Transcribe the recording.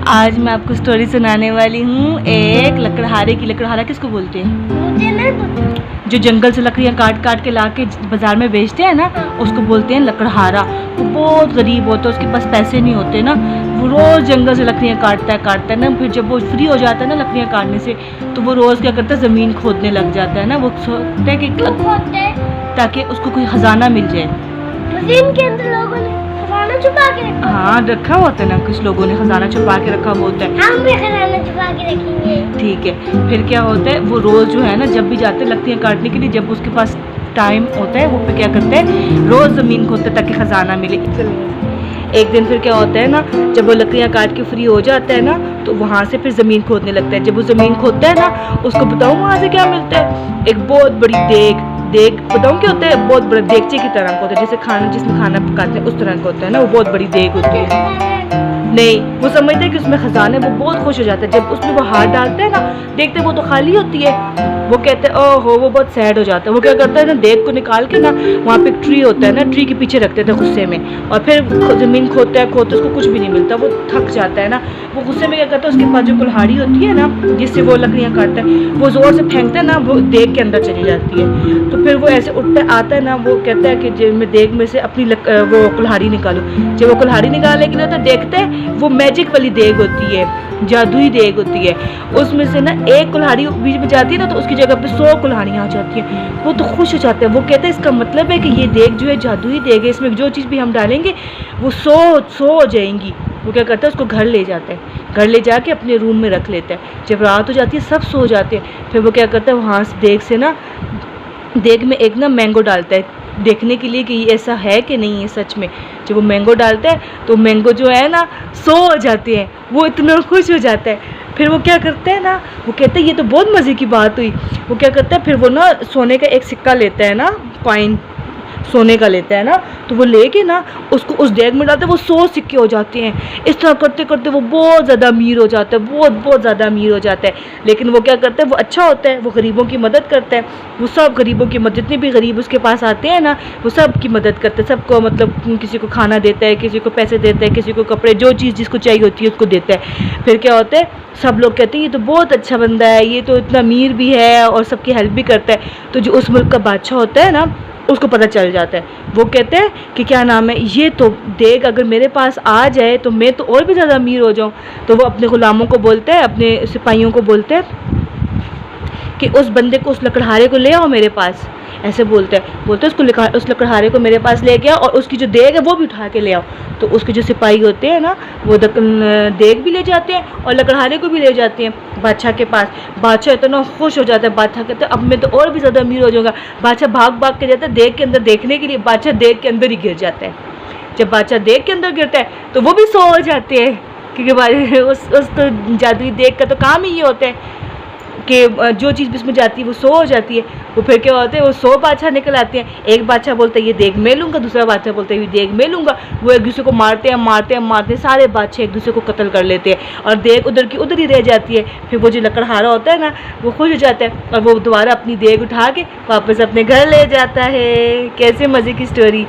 आज मैं आपको स्टोरी सुनाने वाली हूँ एक लकड़हारे की। लकड़हारा किसको बोलते हैं? मुझे नहीं पता। जो जंगल से लकड़ियाँ काट काट के ला के बाजार में बेचते हैं ना, उसको बोलते हैं लकड़हारा। वो बहुत गरीब होता है, उसके पास पैसे नहीं होते ना, वो रोज़ जंगल से लकड़ियाँ काटता है ना। फिर जब वो फ्री हो जाता है ना लकड़ियाँ काटने से, तो वो रोज़ क्या करता है, ज़मीन खोदने लग जाता है ना। वो सोचता है कि ताकि उसको कोई खजाना मिल जाए। मशीन के अंदर लोगों ने खजाना छुपा के रखा। हाँ, रखा होता है ना, कुछ लोगों ने खजाना छुपा के रखा होता है। हम भी खजाना छुपा के रखेंगे। ठीक है। फिर क्या होता है, वो रोज़ जो है ना, जब भी जाते हैं लकड़ियाँ काटने के लिए, जब उसके पास टाइम होता है, वो फिर क्या करते हैं, रोज़ ज़मीन खोदते हैं ताकि खजाना मिले। एक दिन फिर क्या होता है ना, जब वो लकड़ियाँ काट के फ्री हो जाता है ना, तो वहाँ से फिर ज़मीन खोदने लगता है। जब वो ज़मीन खोदता है ना, उसको बताऊँ वहाँ से क्या मिलता है, एक बहुत बड़ी देग बताऊँ क्या होता है, बहुत बड़ा देगचे की तरह का होता है, जैसे खाना जिसमें खाना पकाते हैं उस तरह का होता है ना, वो बहुत बड़ी देग होती है। नहीं, वो समझते हैं कि उसमें खजाना है, वो बहुत खुश हो जाता है। जब उसमें वो हाथ डालते हैं ना, देखते हैं वो तो खाली होती है। वो कहते हैं ओहो, वो बहुत सैड हो जाता है। वो क्या करता है ना, देग को निकाल के ना, वहाँ पे एक ट्री होता है ना, ट्री के पीछे रखते थे गुस्से में, और फिर ज़मीन खोदते उसको कुछ भी नहीं मिलता, वो थक जाता है ना। वो गुस्से में क्या करता है, उसके पास जो कुल्हाड़ी होती है ना, जिससे वो लकड़ियाँ काटता है, वो ज़ोर से फेंकता है ना, वो देग के अंदर चली जाती है। तो फिर वो ऐसे उठता आता है ना, वो कहता है कि देग में से अपनी वो कुल्हाड़ी निकालो। जब वो कुल्हाड़ी निकालने के लिए तो देखते हैं वो मैजिक वाली देग होती है, जादुई देग होती है। उसमें से ना एक कुल्हाड़ी बीच में जाती है ना, तो उसकी जगह पे 100 कुल्हाड़ियाँ आ जाती हैं। वो तो खुश हो जाते हैं। वो कहते हैं इसका मतलब है कि ये देग जो है जादुई देग है, इसमें जो चीज़ भी हम डालेंगे वो 100 हो जाएंगी। वो क्या करता है, उसको घर ले जाता है, घर ले जाके अपने रूम में रख लेता है। जब रात हो जाती है, सब सो जाते हैं, फिर वो क्या करता है, वहाँ से देग में एक ना मैंगो डालता है, देखने के लिए कि ये ऐसा है कि नहीं है सच में। जब वो मैंगो डालता है, तो मैंगो जो है ना 100 हो जाते हैं। वो इतना खुश हो जाता है। फिर वो क्या करते हैं ना, वो कहते हैं ये तो बहुत मज़े की बात हुई। वो क्या करता है, फिर वो ना सोने का एक सिक्का लेता है ना, कॉइन सोने का लेता है ना, तो वो लेके ना उसको उस देग में डालते हैं, वो 100 सिक्के हो जाते हैं। इस तरह करते करते वो बहुत ज़्यादा अमीर हो जाता है, बहुत ज़्यादा अमीर हो जाता है। लेकिन वो क्या करता है, वो अच्छा होता है, वो गरीबों की मदद करता है। वो सब गरीबों की मदद, जितने भी गरीब उसके पास आते हैं ना, वो सब की मदद करता है। सबको मतलब किसी को खाना देता है, किसी को पैसे देता है, किसी को कपड़े, जो चीज़ जिसको चाहिए होती है उसको देता है। फिर क्या होता है, सब लोग कहते हैं ये तो बहुत अच्छा बंदा है, ये तो इतना अमीर भी है और सबकी हेल्प भी करता है। तो जो उस मुल्क का बादशाह होता है ना, उसको पता चल जाता है। वो कहते हैं कि क्या नाम है, ये तो देग अगर मेरे पास आ जाए तो मैं तो और भी ज़्यादा अमीर हो जाऊं। तो वो अपने गुलामों को बोलते हैं, अपने सिपाहियों को बोलते हैं कि उस बंदे को, उस लकड़हारे को ले आओ मेरे पास। ऐसे बोलते हैं उस लकड़हारे को मेरे पास ले गया, और उसकी जो देग है वो भी उठा के ले आओ। तो उसके जो सिपाही होते हैं ना, वो देग भी ले जाते हैं और लकड़हारे को भी ले जाते हैं बादशाह के पास। बादशाह इतना खुश हो जाता है, बादशाह कहते हैं अब मैं तो और भी ज़्यादा अमीर हो जाऊँगा। बादशाह भाग भाग के जाता है देग के अंदर देखने के लिए। बादशाह देग के अंदर ही गिर जाता है। जब बादशाह देग के अंदर गिरता है तो वो भी 100 हो जाते हैं, क्योंकि उस तो जादुई देग का तो काम ही ये होता है कि जो चीज़ भी उसमें जाती है वो 100 हो जाती है। वो फिर क्या होता है, वो 100 बादशाह निकल आते हैं। एक बादशाह बोलता है ये देग मैं लूँगा, दूसरा बादशाह बोलता है ये देग मैं लूँगा। वो एक दूसरे को मारते हैं, सारे बादशाह एक दूसरे को कत्ल कर लेते हैं, और देग उधर की उधर ही रह जाती है। फिर वो जो लकड़हारा होता है ना, वो खुश हो जाता है और वो दोबारा अपनी देग उठा के वापस अपने घर ले जाता है। कैसे मज़े की स्टोरी।